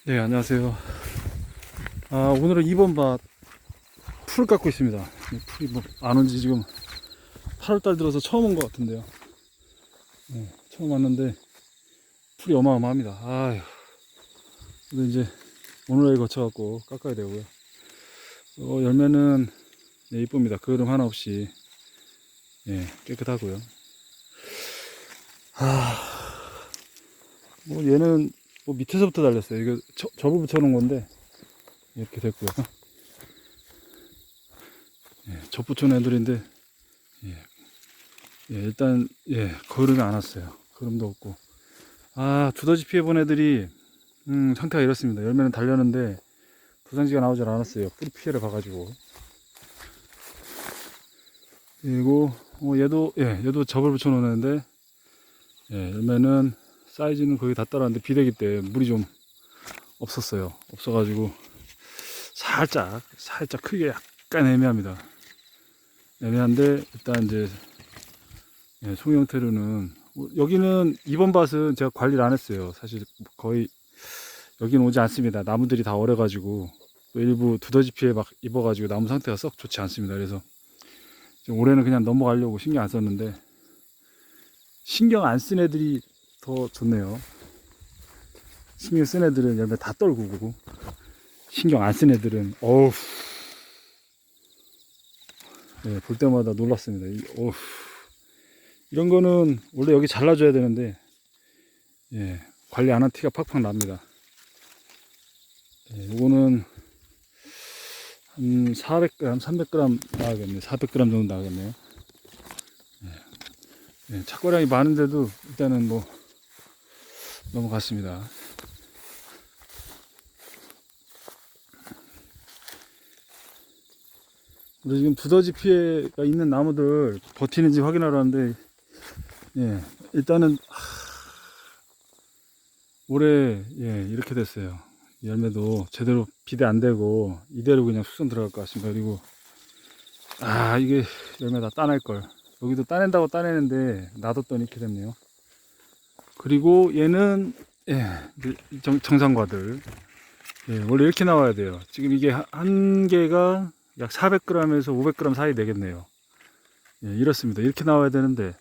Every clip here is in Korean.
네, 안녕하세요. 오늘은 2번 밭 풀을 깎고 있습니다. 풀이 뭐 안 온 지 지금 8월달 들어서 처음 온 것 같은데요. 네, 처음 왔는데 풀이 어마어마합니다. 아휴, 근데 이제 오늘에 거쳐갖고 깎아야 되고요. 열매는 네, 이쁩니다. 그을음 하나 없이 예, 깨끗하고요. 뭐 얘는 뭐 밑에서부터 달렸어요. 이거 접을 붙여놓은 건데 이렇게 됐고요. 예, 접 붙여놓은 애들인데 예, 일단 거름이 안 왔어요. 거름도 없고 두더지 피해본 애들이 상태가 이렇습니다. 열매는 달렸는데 도장지가 나오질 않았어요. 뿌리 피해를 봐가지고. 그리고 얘도 접을 붙여 놓는데 열매는 사이즈는 거의 다 따라왔는데 비대기 때 물이 좀 없었어요. 없어가지고 살짝 크기가 약간 애매합니다. 애매한데 일단 이제 송 형태로는 여기는 이번 밭은 제가 관리를 안 했어요. 사실 거의 여기는 오지 않습니다. 나무들이 다 얼어가지고 또 일부 두더지 피해 막 입어가지고 나무 상태가 썩 좋지 않습니다. 그래서 올해는 그냥 넘어가려고 신경 안 썼는데 신경 안 쓴 애들이 더 좋네요. 신경 쓴 애들은 열매 다 떨구고 신경 안 쓴 애들은 어우 볼 때마다 놀랐습니다. 어우, 이런 거는 원래 여기 잘라줘야 되는데 관리 안 한 티가 팍팍 납니다. 요거는 한 400g, 300g 나가겠네요. 400g 정도 나가겠네요. 착과량이 많은데도 일단은 뭐 넘어갔습니다. 우리 지금 두더지 피해가 있는 나무들 버티는지 확인하러 왔는데 일단은 올해 이렇게 됐어요. 열매도 제대로 비대 안 되고 이대로 그냥 수선 들어갈 것 같습니다. 그리고 이게 열매 다 따낼 걸. 여기도 따낸다고 따내는데 놔뒀더니 이렇게 됐네요. 그리고 얘는 정상과들 원래 이렇게 나와야 돼요. 지금 이게 한 개가 약 400g에서 500g 사이 되겠네요. 이렇습니다. 이렇게 나와야 되는데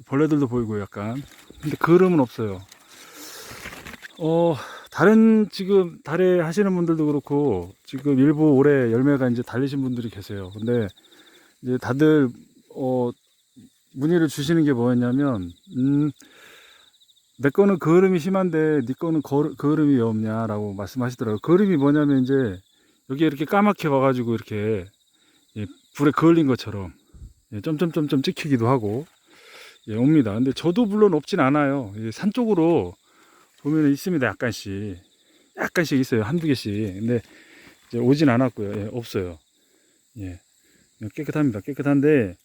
벌레들도 보이고 약간 근데 그름은 없어요. 다른 지금 달에 하시는 분들도 그렇고 지금 일부 올해 열매가 이제 달리신 분들이 계세요. 근데 이제 다들 문의를 주시는 게 뭐였냐면 내 거는 그을음이 심한데 네 거는 그을음이 왜 없냐라고 말씀하시더라고요. 그을음이 뭐냐면 이제 여기 이렇게 까맣게 와가지고 이렇게 불에 그을린 것처럼 점점점점 찍히기도 하고 옵니다. 근데 저도 물론 없진 않아요. 산 쪽으로 보면 있습니다. 약간씩 있어요. 한두 개씩. 근데 이제 오진 않았고요. 없어요. 깨끗합니다. 깨끗한데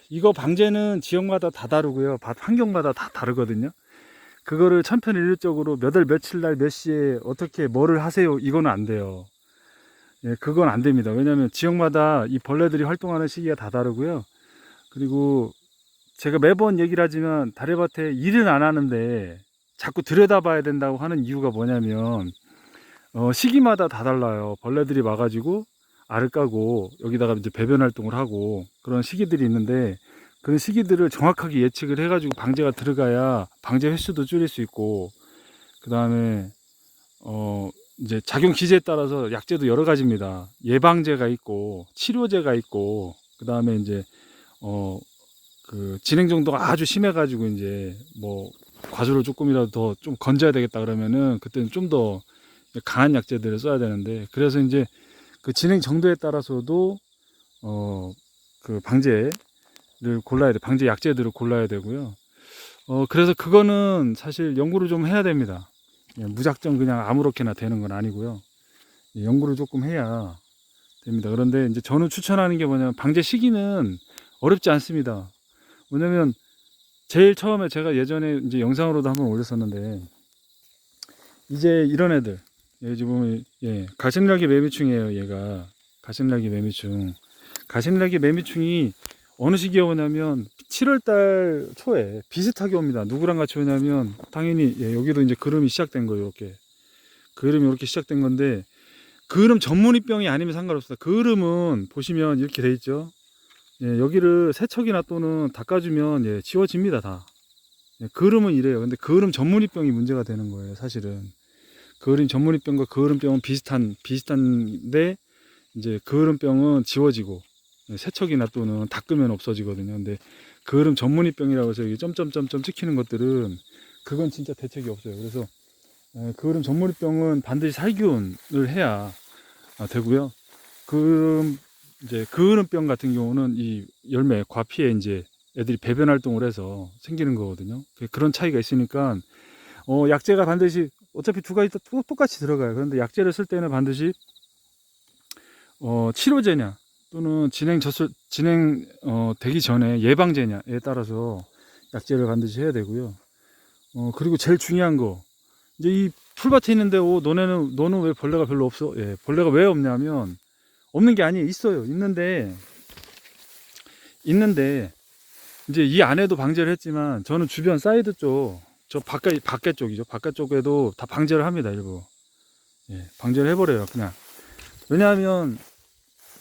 이거 방제는 지역마다 다 다르고요. 밭 환경마다 다 다르거든요. 그거를 천편일률적으로 몇 월 며칠 날 몇 시에 어떻게 뭐를 하세요 이거는 안 돼요. 그건 안 됩니다. 왜냐하면 지역마다 이 벌레들이 활동하는 시기가 다 다르고요. 그리고 제가 매번 얘기를 하지만 다래밭에 일은 안 하는데 자꾸 들여다봐야 된다고 하는 이유가 뭐냐면 시기마다 다 달라요. 벌레들이 와가지고 알을 까고 여기다가 이제 배변 활동을 하고 그런 시기들이 있는데 그런 시기들을 정확하게 예측을 해가지고 방제가 들어가야 방제 횟수도 줄일 수 있고 그 다음에 이제 작용 기제에 따라서 약제도 여러 가지입니다. 예방제가 있고 치료제가 있고 그 다음에 이제 그 진행 정도가 아주 심해가지고 이제 뭐 과수를 조금이라도 더 좀 건져야 되겠다 그러면은 그때는 좀 더 강한 약제들을 써야 되는데 그래서 이제 그 진행 정도에 따라서도 그 방제를 골라야 돼. 방제 약제들을 골라야 되고요. 그래서 그거는 사실 연구를 좀 해야 됩니다. 무작정 그냥 아무렇게나 되는 건 아니고요. 연구를 조금 해야 됩니다. 그런데 이제 저는 추천하는 게 뭐냐면 방제 시기는 어렵지 않습니다. 왜냐면 제일 처음에 제가 예전에 이제 영상으로도 한번 올렸었는데 이제 이런 애들 지금 가심락이 매미충이에요. 얘가 가심락이 매미충. 가심락이 매미충이 어느 시기에 오냐면 7월달 초에 비슷하게 옵니다. 누구랑 같이 오냐면 당연히 여기도 이제 그름이 시작된 거예요. 이렇게 그름이 이렇게 시작된 건데 그름 전문이병이 아니면 상관없습니다. 그름은 보시면 이렇게 돼 있죠. 여기를 세척이나 또는 닦아주면 지워집니다. 다. 그름은 이래요. 근데 그름 전문이병이 문제가 되는 거예요. 사실은 그름 전문이병과 그름병은 비슷한데 이제 그름병은 지워지고 세척이나 또는 닦으면 없어지거든요. 근데 그름 전문이병이라고 해서 여기 점점점점 찍히는 것들은 그건 진짜 대책이 없어요. 그래서 그름 전문이병은 반드시 살균을 해야 되고요. 그름 이제 그름병 같은 경우는 이 열매 과피에 이제 애들이 배변 활동을 해서 생기는 거거든요. 그런 차이가 있으니까 약재가 반드시 어차피 두 가지 똑같이 들어가요. 그런데 약재를 쓸 때는 반드시 치료제냐 또는 되기 전에 예방제냐에 따라서 약재를 반드시 해야 되고요. 그리고 제일 중요한 거 이제 이 풀밭에 있는데 너는 왜 벌레가 별로 없어? 벌레가 왜 없냐면 없는 게 아니에요. 있어요. 있는데 이제 이 안에도 방제를 했지만 저는 주변 사이드 쪽 저 밖에 쪽이죠. 바깥 쪽에도 다 방제를 합니다. 일부 방제를 해버려요. 그냥 왜냐하면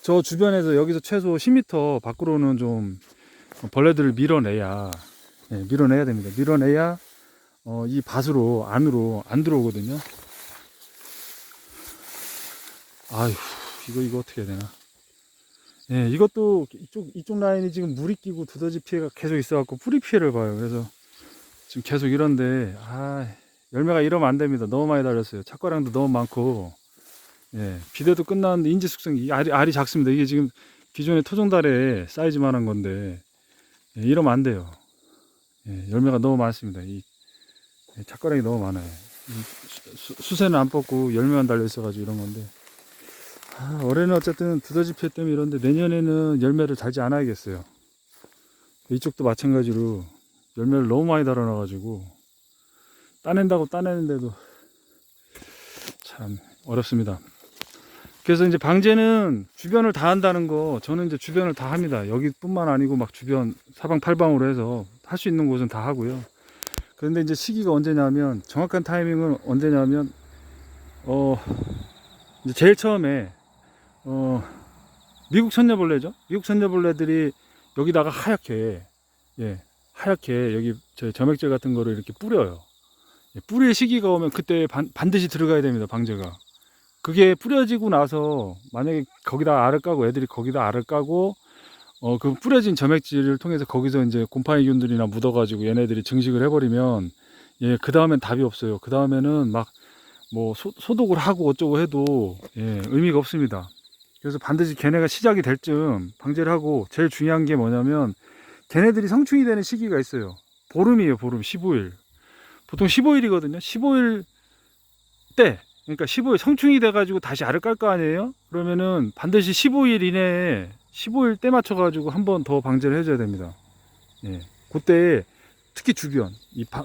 저 주변에서 여기서 최소 10m 밖으로는 좀 벌레들을 밀어내야 됩니다. 밀어내야 이 밭으로 안으로 안 들어오거든요. 아휴 이거 어떻게 해야 되나. 이것도 이쪽 라인이 지금 물이 끼고 두더지 피해가 계속 있어갖고 뿌리 피해를 봐요. 그래서 지금 계속 이런데 열매가 이러면 안 됩니다. 너무 많이 달렸어요. 착과량도 너무 많고 비대도 끝났는데 인지 숙성이 알이 작습니다. 이게 지금 기존의 토종달의 사이즈만한 건데 이러면 안 돼요. 열매가 너무 많습니다. 이 착과량이 너무 많아요. 수세는 안 뽑고 열매만 달려 있어가지고 이런 건데 올해는 어쨌든 두더지 피해 때문에 이런데 내년에는 열매를 달지 않아야겠어요. 이쪽도 마찬가지로 열매를 너무 많이 달아놔가지고 따낸다고 따내는데도 참 어렵습니다. 그래서 이제 방제는 주변을 다 한다는 거 저는 이제 주변을 다 합니다. 여기뿐만 아니고 막 주변 사방팔방으로 해서 할 수 있는 곳은 다 하고요. 그런데 이제 시기가 언제냐면 정확한 타이밍은 언제냐면 이제 제일 처음에 미국 선녀벌레죠. 미국 선녀벌레들이 여기다가 하얗게 여기 점액질 같은 거를 이렇게 뿌려요. 뿌릴 시기가 오면 그때 반드시 들어가야 됩니다. 방제가. 그게 뿌려지고 나서 만약에 거기다 알을 까고 애들이 거기다 알을 까고 그 뿌려진 점액질을 통해서 거기서 이제 곰팡이균들이나 묻어가지고 얘네들이 증식을 해버리면 그 다음엔 답이 없어요. 그 다음에는 막 뭐 소독을 하고 어쩌고 해도 의미가 없습니다. 그래서 반드시 걔네가 시작이 될 쯤 방제를 하고 제일 중요한 게 뭐냐면 걔네들이 성충이 되는 시기가 있어요. 보름이에요. 보름 15일. 보통 15일이거든요. 15일 때 그러니까 15일 성충이 돼가지고 다시 알을 깔 거 아니에요? 그러면은 반드시 15일 이내에 15일 때 맞춰가지고 한 번 더 방제를 해줘야 됩니다. 그때 특히 주변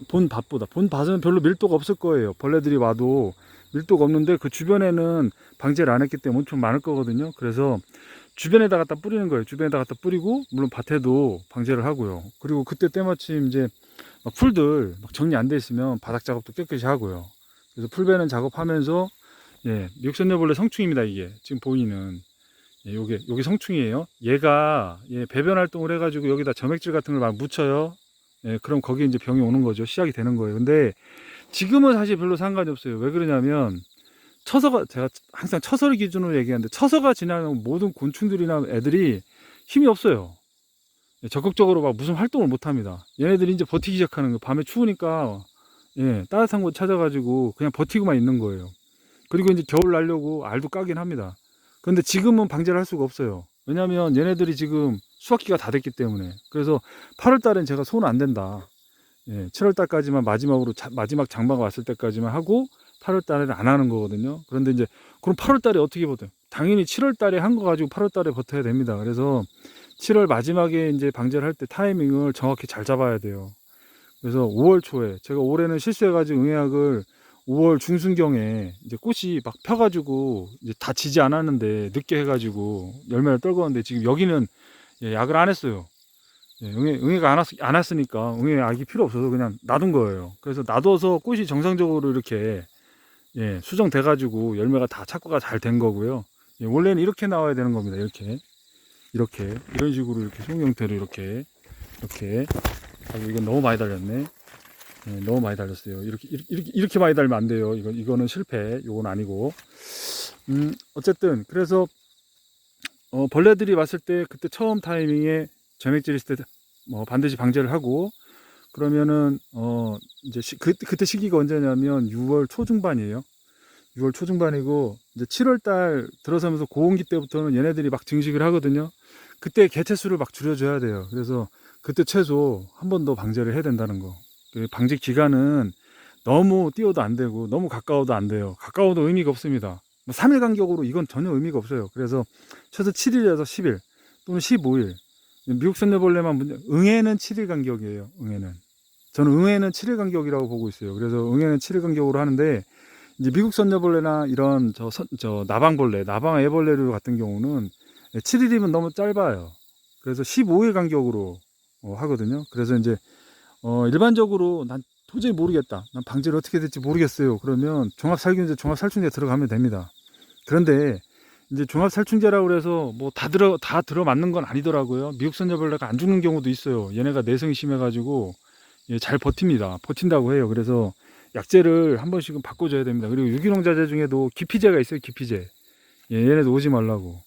본 밭은 별로 밀도가 없을 거예요. 벌레들이 와도 밀도가 없는데 그 주변에는 방제를 안 했기 때문에 엄청 많을 거거든요. 그래서 주변에다 갖다 뿌리는 거예요. 주변에다 갖다 뿌리고 물론 밭에도 방제를 하고요. 그리고 그때 때마침 이제 막 풀들 막 정리 안 돼 있으면 바닥 작업도 깨끗이 하고요. 그래서 풀베는 작업하면서 미국선녀벌레 성충입니다. 이게 지금 보이는 요게 성충이에요. 얘가 배변 활동을 해가지고 여기다 점액질 같은 걸 막 묻혀요. 그럼 거기에 이제 병이 오는 거죠. 시작이 되는 거예요. 근데 지금은 사실 별로 상관이 없어요. 왜 그러냐면 제가 항상 처서를 기준으로 얘기하는데 처서가 지나면 모든 곤충들이나 애들이 힘이 없어요. 적극적으로 막 무슨 활동을 못 합니다. 얘네들이 이제 버티기 시작하는 거예요. 밤에 추우니까 따뜻한 곳 찾아가지고 그냥 버티고만 있는 거예요. 그리고 이제 겨울 날려고 알도 까긴 합니다. 그런데 지금은 방제를 할 수가 없어요. 왜냐하면 얘네들이 지금 수확기가 다 됐기 때문에. 그래서 8월 달엔 제가 손 안 댄다. 7월 달까지만 마지막 장마가 왔을 때까지만 하고 8월 달에는 안 하는 거거든요. 그런데 이제 그럼 8월 달에 어떻게 버텨요? 당연히 7월 달에 한 거 가지고 8월 달에 버텨야 됩니다. 그래서 7월 마지막에 이제 방제를 할 때 타이밍을 정확히 잘 잡아야 돼요. 그래서 5월 초에 제가 올해는 실수해가지고 응애약을 5월 중순경에 이제 꽃이 막 펴가지고 이제 다 지지 않았는데 늦게 해가지고 열매를 떨궜는데 지금 여기는 약을 안 했어요. 예, 응애가 안 왔으니까 응애 약이 필요 없어서 그냥 놔둔 거예요. 그래서 놔둬서 꽃이 정상적으로 이렇게 예, 수정돼 가지고 열매가 다 착과가 잘 된 거고요. 예, 원래는 이렇게 나와야 되는 겁니다. 이렇게 이런 식으로 이렇게 송 형태로 이렇게 하고 이건 너무 많이 달렸네. 예, 너무 많이 달렸어요. 이렇게 많이 달면 안 돼요. 이거는 실패. 이건 아니고. 어쨌든 그래서 벌레들이 왔을 때 그때 처음 타이밍에 점액질이 있을 때 반드시 방제를 하고 그러면은 이제 그때 시기가 언제냐면 6월 초중반이에요. 6월 초중반이고 이제 7월 달 들어서면서 고온기 때부터는 얘네들이 막 증식을 하거든요. 그때 개체수를 막 줄여줘야 돼요. 그래서 그때 최소 한 번 더 방제를 해야 된다는 거. 그 방제 기간은 너무 띄워도 안 되고 너무 가까워도 안 돼요. 가까워도 의미가 없습니다. 뭐 3일 간격으로 이건 전혀 의미가 없어요. 그래서 최소 7일에서 10일 또는 15일. 미국 선녀벌레만 응애는 7일 간격이에요. 응애는. 저는 응애는 7일 간격이라고 보고 있어요. 그래서 응애는 7일 간격으로 하는데 이제 미국 선녀벌레나 이런 저 나방벌레, 나방 애벌레류 같은 경우는 7일이면 너무 짧아요. 그래서 15일 간격으로 하거든요. 그래서 이제 일반적으로 난 도저히 모르겠다. 난 방제를 어떻게 될지 모르겠어요. 그러면 종합살균제, 종합살충제 들어가면 됩니다. 그런데 이제 종합살충제라고 해서 뭐 다 들어맞는 건 아니더라고요. 미국 선녀벌레가 안 죽는 경우도 있어요. 얘네가 내성이 심해가지고 예, 잘 버팁니다. 버틴다고 해요. 그래서 약제를 한 번씩은 바꿔줘야 됩니다. 그리고 유기농 자재 중에도 기피제가 있어요. 기피제. 예, 얘네도 오지 말라고.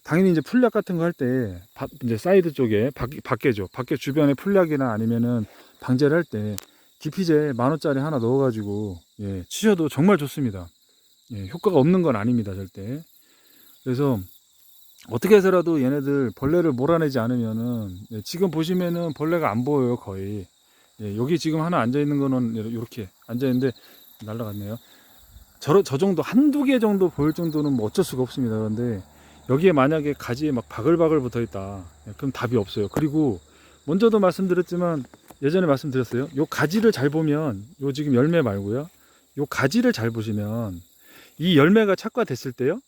당연히 이제 풀약 같은 거 할 때 이제 사이드 쪽에 밖에죠. 밖에 주변에 풀약이나 아니면은 방제를 할 때 기피제 10,000원짜리 하나 넣어가지고 예, 치셔도 정말 좋습니다. 예, 효과가 없는 건 아닙니다. 절대. 그래서 어떻게 해서라도 얘네들 벌레를 몰아내지 않으면은 예, 지금 보시면은 벌레가 안 보여요. 거의. 예, 여기 지금 하나 앉아 있는 거는 이렇게 앉아 있는데 날라갔네요. 저 정도 한두 개 정도 보일 정도는 뭐 어쩔 수가 없습니다. 그런데 여기에 만약에 가지에 막 바글바글 붙어 있다. 그럼 답이 없어요. 그리고 먼저도 말씀드렸지만 예전에 말씀드렸어요. 요 가지를 잘 보면 요 지금 열매 말고요. 요 가지를 잘 보시면 이 열매가 착과됐을 때요.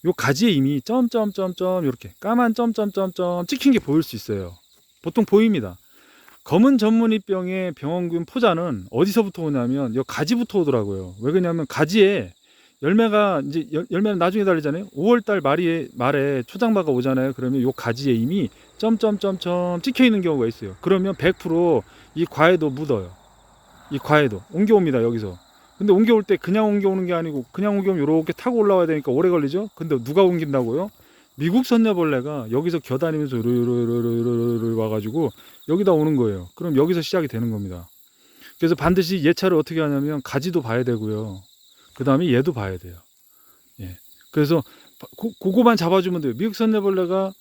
요 가지에 이미 점점점점 이렇게 까만 점점점점 찍힌 게 보일 수 있어요. 보통 보입니다. 검은 전문의병의 병원균 포자는 어디서부터 오냐면 이 가지부터 오더라고요. 왜 그러냐면 가지에 열매가 이제 열매는 나중에 달리잖아요. 5월달 말에 초장마가 오잖아요. 그러면 이 가지에 이미 점점점점 찍혀 있는 경우가 있어요. 그러면 100%이 과에도 묻어요. 이 과에도 옮겨옵니다. 여기서. 근데 옮겨올 때 그냥 옮겨오는 게 아니고 그냥 옮겨오면 이렇게 타고 올라와야 되니까 오래 걸리죠. 근데 누가 옮긴다고요? 미국 선녀벌레가 여기서 겨다니면서 르르르르르르 와가지고 여기다 오는 거예요. 그럼 여기서 시작이 되는 겁니다. 그래서 반드시 예차를 어떻게 하냐면 가지도 봐야 되고요. 그 다음에 얘도 봐야 돼요. 예. 그래서 그거만 잡아주면 돼요. 미국 선녀벌레가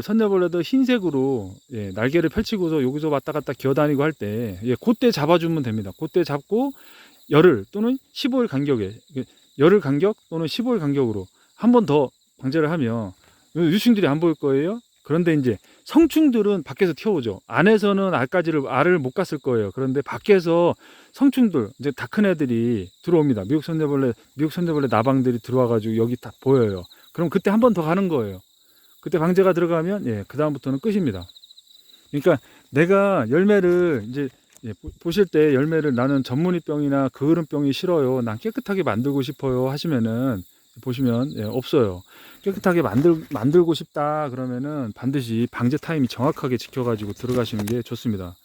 선녀벌레들 흰색으로 예, 날개를 펼치고서 여기서 왔다 갔다 기어다니고 할 때 예, 그때 잡아주면 됩니다. 그때 잡고 열흘 또는 15일 간격에 열흘 간격 또는 15일 간격으로 한 번 더 방제를 하면 유충들이 안 보일 거예요. 그런데 이제 성충들은 밖에서 튀어오죠. 안에서는 알을 못 갔을 거예요. 그런데 밖에서 성충들 이제 다 큰 애들이 들어옵니다. 미국 선녀벌레 나방들이 들어와가지고 여기 딱 보여요. 그럼 그때 한 번 더 가는 거예요. 그때 방제가 들어가면 예, 그 다음부터는 끝입니다. 그러니까 내가 열매를 이제 예, 보실 때 열매를 나는 전문의병이나 게으름병이 싫어요. 난 깨끗하게 만들고 싶어요. 하시면은 보시면 예, 없어요. 깨끗하게 만들고 싶다 그러면은 반드시 방제 타임이 정확하게 지켜가지고 들어가시는 게 좋습니다.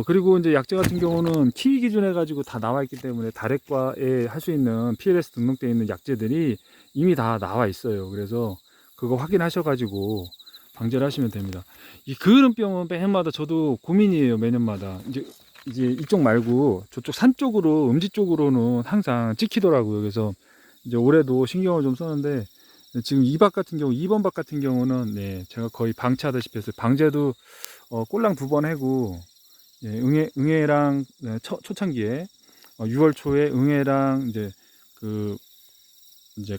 그리고 이제 약재 같은 경우는 키위 기준 해가지고 다 나와 있기 때문에 다래과에 할 수 있는 PLS 등록되어 있는 약재들이 이미 다 나와 있어요. 그래서 그거 확인하셔가지고 방제를 하시면 됩니다. 이 게으름병은 매년마다 저도 고민이에요. 매년마다 이제 이쪽 말고 저쪽 산 쪽으로 음지 쪽으로는 항상 찍히더라고요. 그래서 이제 올해도 신경을 좀 썼는데 지금 이 번 박 같은 경우는 네, 제가 거의 방치하다시피 했어요. 방제도 꼴랑 2번 해고 예, 응애랑 네, 초창기에 6월 초에 응애랑 이제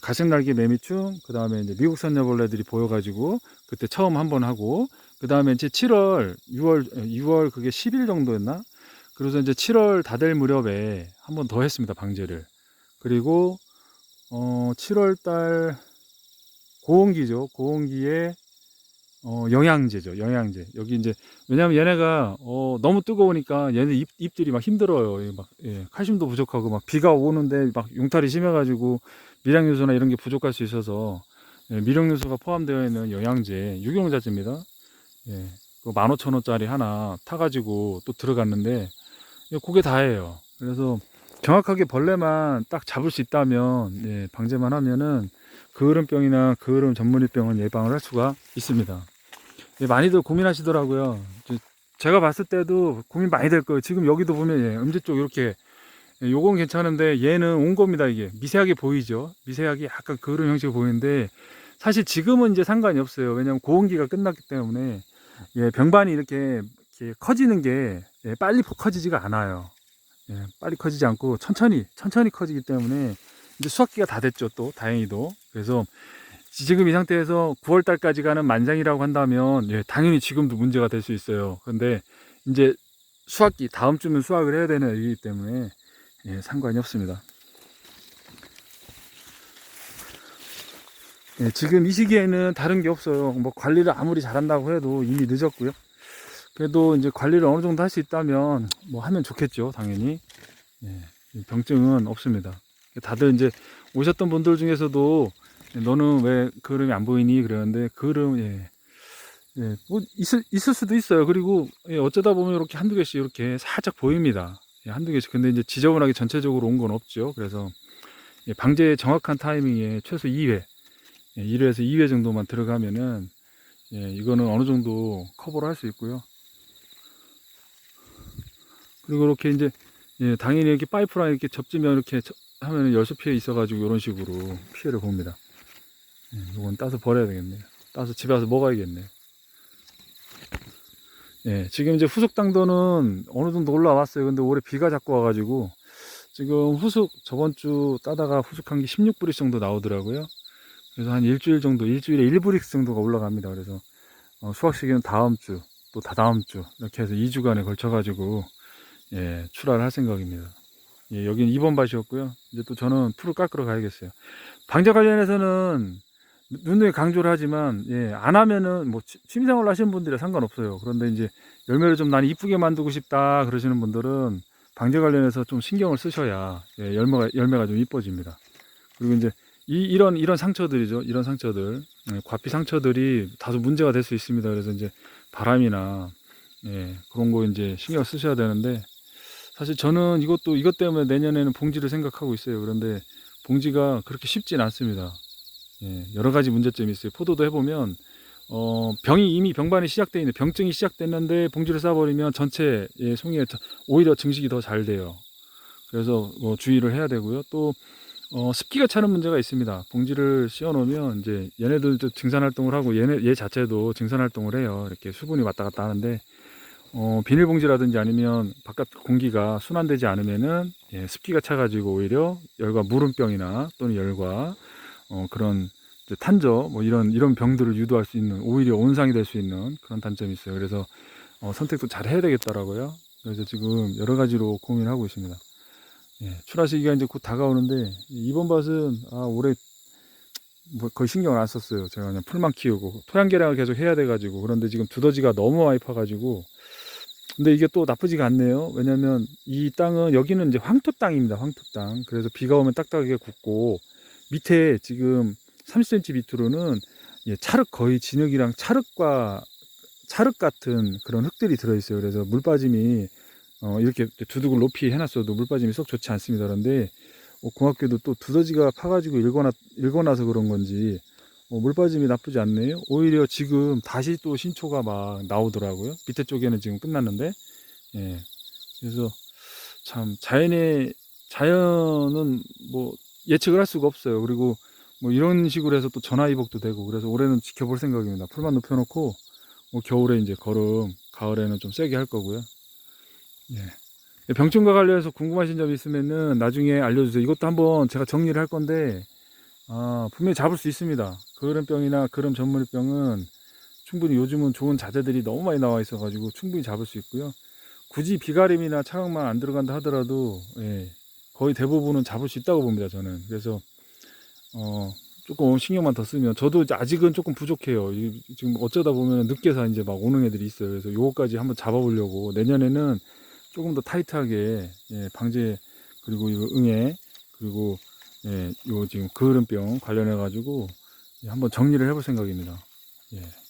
갈색날개 매미충, 그 다음에 이제 미국 선녀벌레들이 보여가지고 그때 처음 한 번 하고, 그 다음에 이제 7월, 6월 그게 10일 정도였나? 그래서 이제 7월 다 될 무렵에 한 번 더 했습니다, 방제를. 그리고 7월 달 고온기죠. 고온기에 영양제죠. 영양제. 여기 이제 왜냐면 얘네가 너무 뜨거우니까 얘네 잎들이 막 힘들어요. 칼슘도 부족하고 막 비가 오는데 막 용탈이 심해가지고 미량요소나 이런 게 부족할 수 있어서 미량요소가 포함되어 있는 영양제 유기농자재입니다. 예, 그 15,000원짜리 하나 타가지고 또 들어갔는데 그게 다예요. 그래서 정확하게 벌레만 딱 잡을 수 있다면 방제만 하면은 그을음병이나 그을음 전문이병은 예방을 할 수가 있습니다. 많이들 고민하시더라고요. 제가 봤을 때도 고민 많이 될 거예요. 지금 여기도 보면 음지 쪽 이렇게 요건 괜찮은데 얘는 온 겁니다. 이게 미세하게 보이죠. 미세하게 약간 그을음 형식으로 보이는데 사실 지금은 이제 상관이 없어요. 왜냐하면 고온기가 끝났기 때문에 병반이 이렇게 커지는 게 빨리 커지지가 않아요. 빨리 커지지 않고 천천히 커지기 때문에 이제 수확기가 다 됐죠. 또 다행히도. 그래서 지금 이 상태에서 9월 달까지 가는 만장이라고 한다면 당연히 지금도 문제가 될 수 있어요. 근데 이제 수확기 다음 주면 수확을 해야 되는 일이기 때문에 상관이 없습니다. 지금 이 시기에는 다른 게 없어요. 뭐 관리를 아무리 잘한다고 해도 이미 늦었고요. 그래도 이제 관리를 어느 정도 할 수 있다면 뭐 하면 좋겠죠. 당연히. 병증은 없습니다. 다들 이제 오셨던 분들 중에서도 너는 왜 그름이 안 보이니 그러는데 그름 뭐 있을 수도 있어요. 그리고 어쩌다 보면 이렇게 한두 개씩 이렇게 살짝 보입니다. 한두 개씩. 근데 이제 지저분하게 전체적으로 온 건 없죠. 그래서 방제 정확한 타이밍에 최소 2회 1회에서 2회 정도만 들어가면은 이거는 어느 정도 커버를 할 수 있고요. 그리고 이렇게 이제 당연히 이렇게 파이프랑 이렇게 접지면 이렇게 하면 열수 피해 있어가지고 이런 식으로 피해를 봅니다. 이건 따서 버려야 되겠네요. 따서 집에 와서 먹어야겠네요. 지금 이제 후속 당도는 어느 정도 올라왔어요. 근데 올해 비가 자꾸 와가지고 지금 후속 저번 주 따다가 후속한 게 16브릭스 정도 나오더라고요. 그래서 한 일주일 정도, 일주일에 1브릭스 정도가 올라갑니다. 그래서 수확 시기는 다음 주, 또 다다음 주 이렇게 해서 2주간에 걸쳐가지고 출하를 할 생각입니다. 여기는 2번 밭이었고요. 이제 또 저는 풀을 깎으러 가야겠어요. 방제 관련해서는 눈에 강조를 하지만 안 하면은 뭐 취미생활로 하시는 분들이 상관없어요. 그런데 이제 열매를 좀 나는 이쁘게 만들고 싶다 그러시는 분들은 방제 관련해서 좀 신경을 쓰셔야 열매가 좀 이뻐집니다. 그리고 이제 이런 상처들이죠. 이런 상처들, 과피 상처들이 다소 문제가 될 수 있습니다. 그래서 이제 바람이나 그런 거 이제 신경 쓰셔야 되는데 사실 저는 이것 때문에 내년에는 봉지를 생각하고 있어요. 그런데 봉지가 그렇게 쉽진 않습니다. 여러 가지 문제점이 있어요. 포도도 해보면 병이 이미 병반이 시작되어 있는 병증이 시작됐는데 봉지를 쏴버리면 전체 송이에 오히려 증식이 더 잘 돼요. 그래서 뭐 주의를 해야 되고요. 또 습기가 차는 문제가 있습니다. 봉지를 씌워 놓으면 이제 얘네들도 증산 활동을 하고 얘 자체도 증산 활동을 해요. 이렇게 수분이 왔다 갔다 하는데 비닐봉지라든지 아니면 바깥 공기가 순환되지 않으면은 습기가 차가지고 오히려 열과 무름병이나 또는 열과 그런 탄저 뭐 이런 병들을 유도할 수 있는 오히려 온상이 될 수 있는 그런 단점이 있어요. 그래서 선택도 잘 해야 되겠더라고요. 그래서 지금 여러 가지로 고민하고 있습니다. 출하 시기가 이제 곧 다가오는데 이번 밭은 올해 뭐 거의 신경을 안 썼어요. 제가 그냥 풀만 키우고 토양 개량을 계속 해야 돼가지고 그런데 지금 두더지가 너무 많이 파가지고 근데 이게 또 나쁘지가 않네요. 왜냐면 이 땅은 여기는 이제 황토 땅입니다. 황토 땅. 그래서 비가 오면 딱딱하게 굳고 밑에 지금 30cm 밑으로는 찰흙 거의 진흙이랑 찰흙 같은 그런 흙들이 들어있어요. 그래서 물 빠짐이 이렇게 두둑을 높이 해놨어도 물 빠짐이 썩 좋지 않습니다. 그런데 고맙게도 또 두더지가 파가지고 일궈놔서 그런 건지 물 빠짐이 나쁘지 않네요. 오히려 지금 다시 또 신초가 막 나오더라고요. 밑에 쪽에는 지금 끝났는데 그래서 참 자연은 뭐 예측을 할 수가 없어요. 그리고 뭐 이런 식으로 해서 또 전화위복도 되고 그래서 올해는 지켜볼 생각입니다. 풀만 눕혀놓고 뭐 겨울에 이제 거름, 가을에는 좀 세게 할 거고요. 병증과 관련해서 궁금하신 점 있으면은 나중에 알려주세요. 이것도 한번 제가 정리를 할 건데 분명히 잡을 수 있습니다. 그름병이나 그름 전문병은 충분히 요즘은 좋은 자재들이 너무 많이 나와 있어 가지고 충분히 잡을 수 있고요. 굳이 비가림이나 차광만 안 들어간다 하더라도 거의 대부분은 잡을 수 있다고 봅니다. 저는. 그래서 조금 신경만 더 쓰면, 저도 이제 아직은 조금 부족해요. 지금 어쩌다 보면 늦게서 이제 막 오는 애들이 있어요. 그래서 요거까지 한번 잡아보려고 내년에는 조금 더 타이트하게, 예, 방제, 그리고 이거 응애, 그리고, 예, 요 지금 그을음병 관련해 가지고 한번 정리를 해볼 생각입니다. 예.